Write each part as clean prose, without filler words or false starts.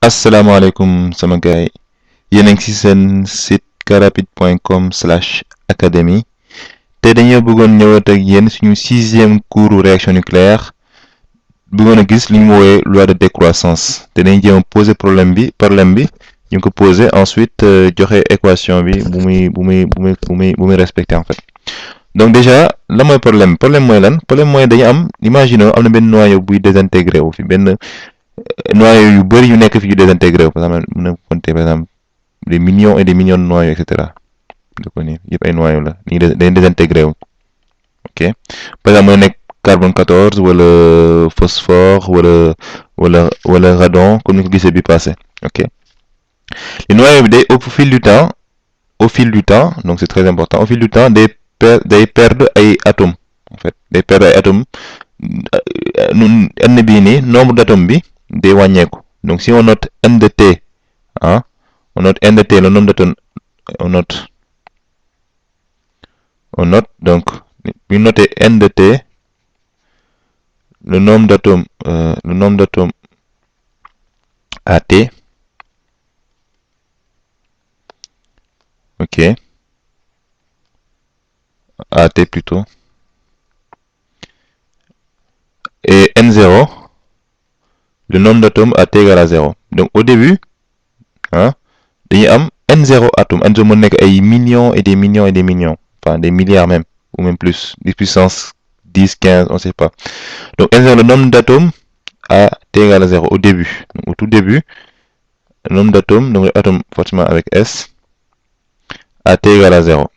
asalaamaaleykum sama gaay yéen a ngi ci seen site carrapide.com/académie te dañoo bëggoon ñëwaat ak yéen suñu 6e cours réaction nucléaire bëggoon a gis li ñu woowee loi de décroissance te dañuy jéem a poser problème bi ñu ko poser ensuite joxe équation bi bu muy respecter en fait. Donc déjà la mooy problème mooy lan problème mooy dañu am imaginons am na benn noyau buy désintégré wu fi benn noyaux yu bëri yu nekk fi yu désintégré wu par exemple mën na compter par exemple des millions et des millions de noyaux et cetera da ko nii yëpp ay noyaux la dañuy désintégré wu ok par exemple mën na nekk carbone 14 wala phosphore wala radon comme ni ko gisee bi passé ok les noyaux bi day au fil du temps donc c'est très important au fil du temps day perdre ay atomes en fait day perdre ay atomes n bii nii nombre d'atomes bi day wàññeeku donc si on note n de t on note n de t le nombre d'atomes on note donc bu ñu noter n de t le nombre d'atomes à t ok à t plutôt et n0 le nombre d'atomes à t égale à 0 donc au début dañuy am n0 atomes n0 mën nekk ay millions et des millions et des millions enfin des milliards même ou même plus 10 puissance 10 15 on sait pas donc n0 le nombre d'atomes à t égale à 0 au début donc au tout début le nombre d'atomes donc atome forcément avec s à t égale à 0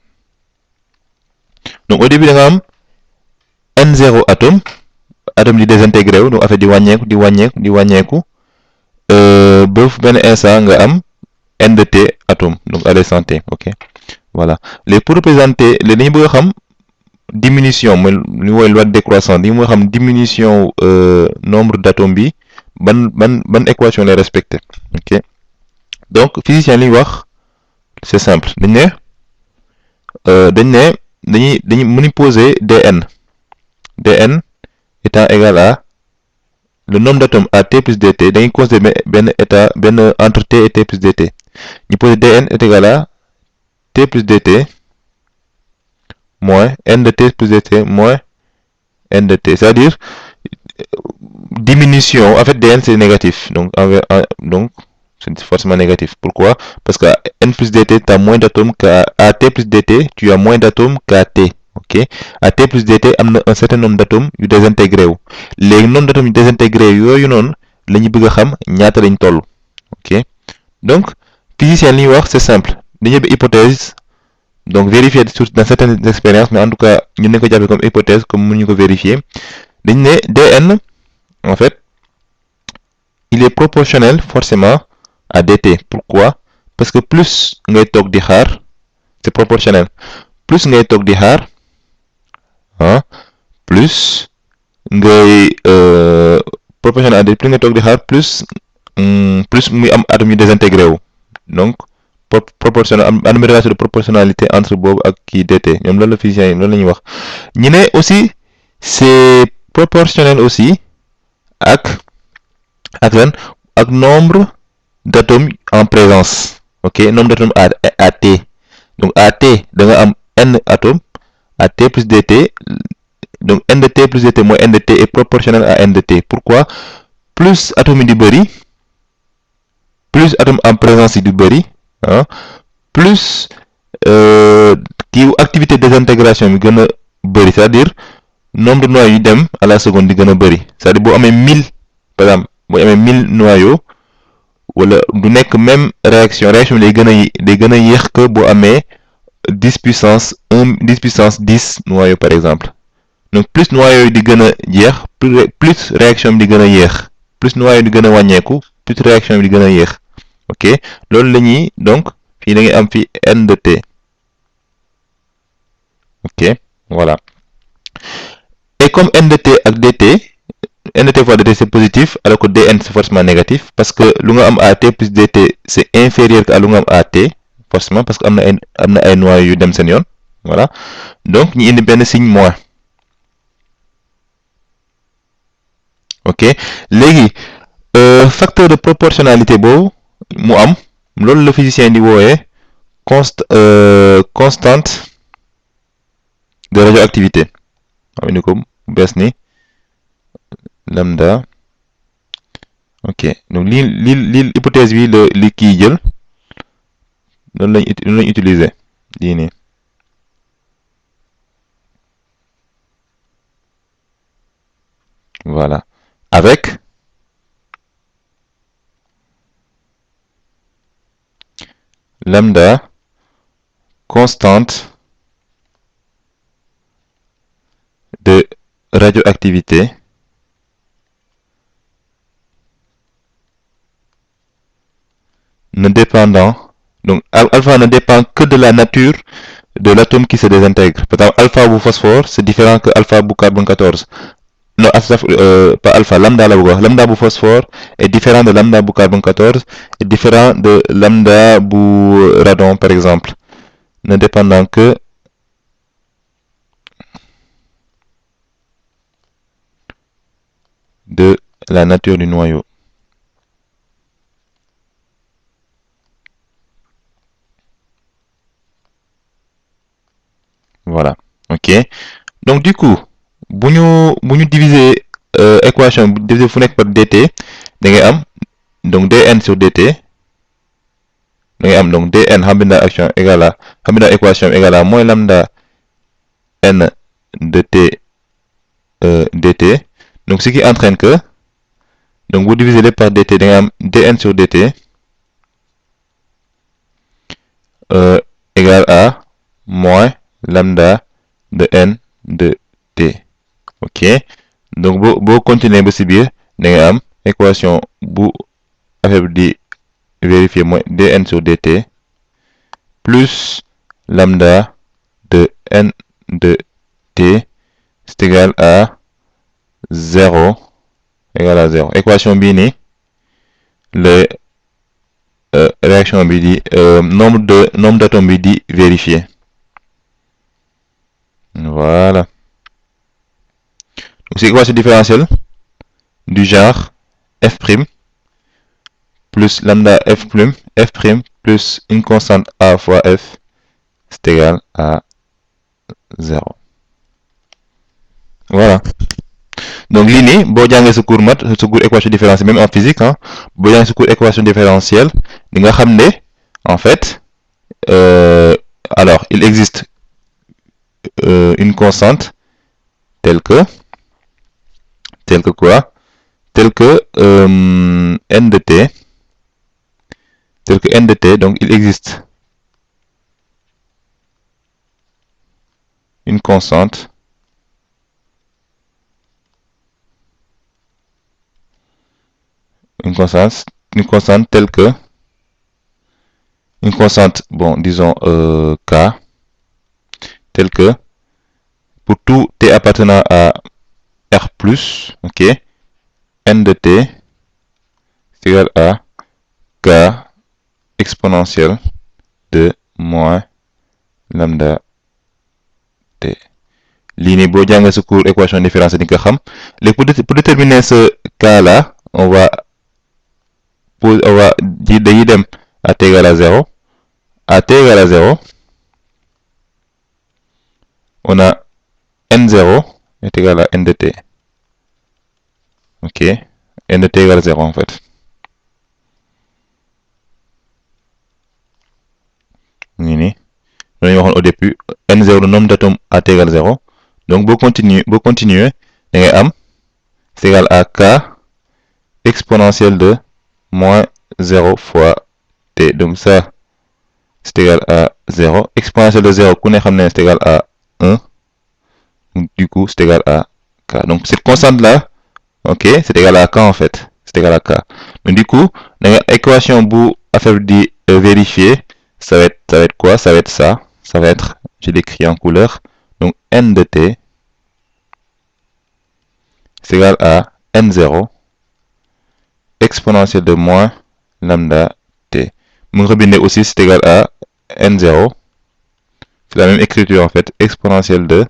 donc au début da nga am n0 atome di désintégré wu donc affaire di wàññeeku ba benn instant nga am n de t atome donc à l'instant t ok voilà léegi pour représenter léegi dañu bëgg a xam diminution mooy li ñu woowee loi de décroissance dañu bëgg a xam diminution nombre d'atomes bi ban équation lay respecté ok donc physicien li ñu wax c'est simple dañu mën poser dn étant égal à le nombre d'atomes à t plus dt dañuy considérer benn entre t et t plus dt ñu poser dn est égal à t plus dt moins n de t plus dt moins n de t, c'est-à-dire diminution. En fait dn c'est négatif donc c'est forcément négatif. Pourquoi? Parce qu'à n plus dt tu as moins d'atomes qu'à t plus dt tu as moins d'atomes qu'à t. Ok, à t plus dt am na un certain nombre d'atomes yu désintégré wu léegi nombre d'atomes yu désintégré yooyu noonu la ñu bëgg a xam ñaata lañ toll ok donc physicien li ñuy wax c'est simple dañuy def hypothèse donc vérifier dans certaines expériences mais en tout cas ñun nañ ko jàppee comme hypothèse comme mënuñu ko vérifier dañ ne dn en fait il est proportionnel forcément à dt. Pourquoi? Parce que plus ngay toog di xaar c'est proportionnel plus ngay toog di xaar plus ngay proportionnel à dt plus ngay toog di xaar plus muy am atomes yu désintégré wu donc proportionnel am na relation de proportionnalité entre boobu ak kii dt ñoom loolu la physiciens yi loolu la ñuy wax ñu ne aussi c'est proportionnel aussi ak nombre d'atomes en présence ok nombre d'atomes à t donc à t da nga am n atomes à t plus dt donc n de t plus dt mooy n de t est proportionnel à n de t. Pourquoi? Plus atomes yi di bëri plus atomes en présence yi di bëri plus kii activité désintégration bi gën a bëri c'est-à-dire nombre de noyaux yu dem à la seconde di gën a bëri c'est-à-dire boo amee 1000 par exemple boo amee 1000 noyaux wala du nekk même réaction bi day gën a yéex que boo amee 10 puissance 10 noyaux par exemple donc plus noyaux yi di gën a jeex plus réaction bi di gën a yéex plus noyaux di gën a wàññeeku plus réaction bi di gën a yéex ok loolu la ñuy donc fii da ngay am fii n de t ok voilà et comme n de t ak dt n de t fois dt c'est positif alors que dn c'est forcément négatif parce que lu nga am à t plus dt c'est inférieur à lu nga am à t forcément parce que am na ay noyaux yu dem seen yoon voilà donc ñu indi benn signe moins ok léegi facteur de proportionnalité boobu mu am loolu le physicien di wooyee constante de radioactivité xam ni ko bees ni lambda. Ok, donc lii hypothèse bi li kii jël loolu lañ utiliser lii nii. Voilà, avec lambda constante de radioactivité ne dépendant, donc alpha ne dépend que de la nature de l'atome qui se désintègre. Par exemple, alpha bu phosphore, c'est différent que alpha bu carbone 14. Non, pas alpha, lambda la bëgg lambda bu phosphore est différent de lambda bu carbone 14, est différent de lambda bu radon par exemple, ne dépendant que de la nature du noyau. Voilà, ok. Donc du coup, bu ñu diviser équation diviser fu nekk par dt, da ngay am donc dn sur dt, da ngay am donc dn xam binda action égale à xam binda équation égale à moins lambda n de t dt. Donc ce qui entraîne que donc vous divisez par dt, da ngay am dn sur dt égale à moins lambda de n de t. Ok, donc boo continuer ba si biir da ngay am équation bu affaire bi di vérifier mooy dn sur dt plus lambda de n de t c'est égal à 0 égal à 0. Équation bii nii le réaction bi di nombre d'atomes bi di vérifier. Voilà. Donc c'est équation différentielle du genre f' plus lambda f' plus une constante a fois f c'est égal à 0. Voilà. Donc lii nii boo jàngee sa cours maths sa cours équation différentielle même en physique hein, boo jàngee sa cours équation différentielle di nga xam ne en fait alors il existe une constante telle que quoi? Tel que n de t, donc il existe une constante telle que une constante, bon disons k, telle que pour tout t appartenant à R+, ok, n de t c'est égal à k exponentielle de moins lambda t. Lii nii boo jàngee ce cours équation différentielle di nga xam léegi pour déterminer ce cas là on va dañuy dem à t égale à 0. À t égale à 0 on a n0 est égal à n de t. Ok, n de t égale à 0 en fait. Nii nii loolu ñu waxoon au début n0 le nombre d'atomes à t égale 0. Donc boo continuer da ngay am c'est égal à k exponentielle de moins 0 fois t. Donc ça c'est égal à 0. Exponentielle de 0 ku ne xam ne c'est égal à 1. Donc, du coup c'est égal à k. Donc cette constante là, ok, c'est égal à k en fait. C'est égal à k. Donc du coup da nga équation bu affaire di vérifier, ça va être quoi? Ça va être ça. Ça va être, je l'écris en couleur, donc n de t c'est égal à n0 exponentielle de moins lambda t. Mu rebinder aussi c'est égal à n0, c'est la même écriture en fait, exponentielle de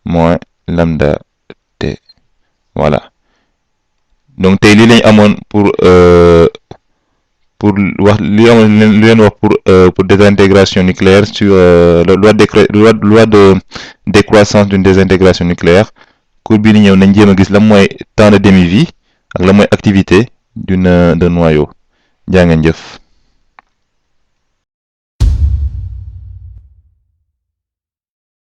moins lambda t. Voilà. donc tey lii lañ amoon pour wax li amoon li leen wax pour désintégration nucléaire sur la loi de décroissance d'une désintégration nucléaire. cours bii di ñëw nañ jéem a gis lan mooy temps de demi-vie ak lan mooy activité d'un noyau. jaa ngeen jëf.